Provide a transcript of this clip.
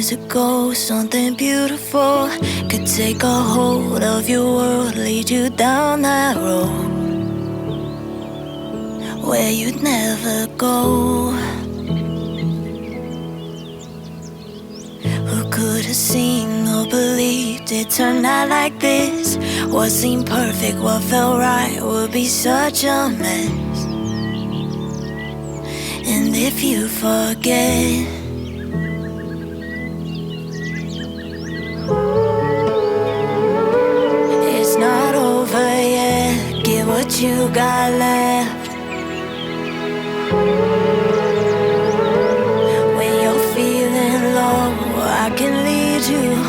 years ago, something beautiful could take a hold of your world, lead you down that road where you'd never go. Who could have seen or believed it turned out like this? What seemed perfect, what felt right would be such a mess. And if you forget, it's not over yet. Get what you got left. When you're feeling low, I can lead you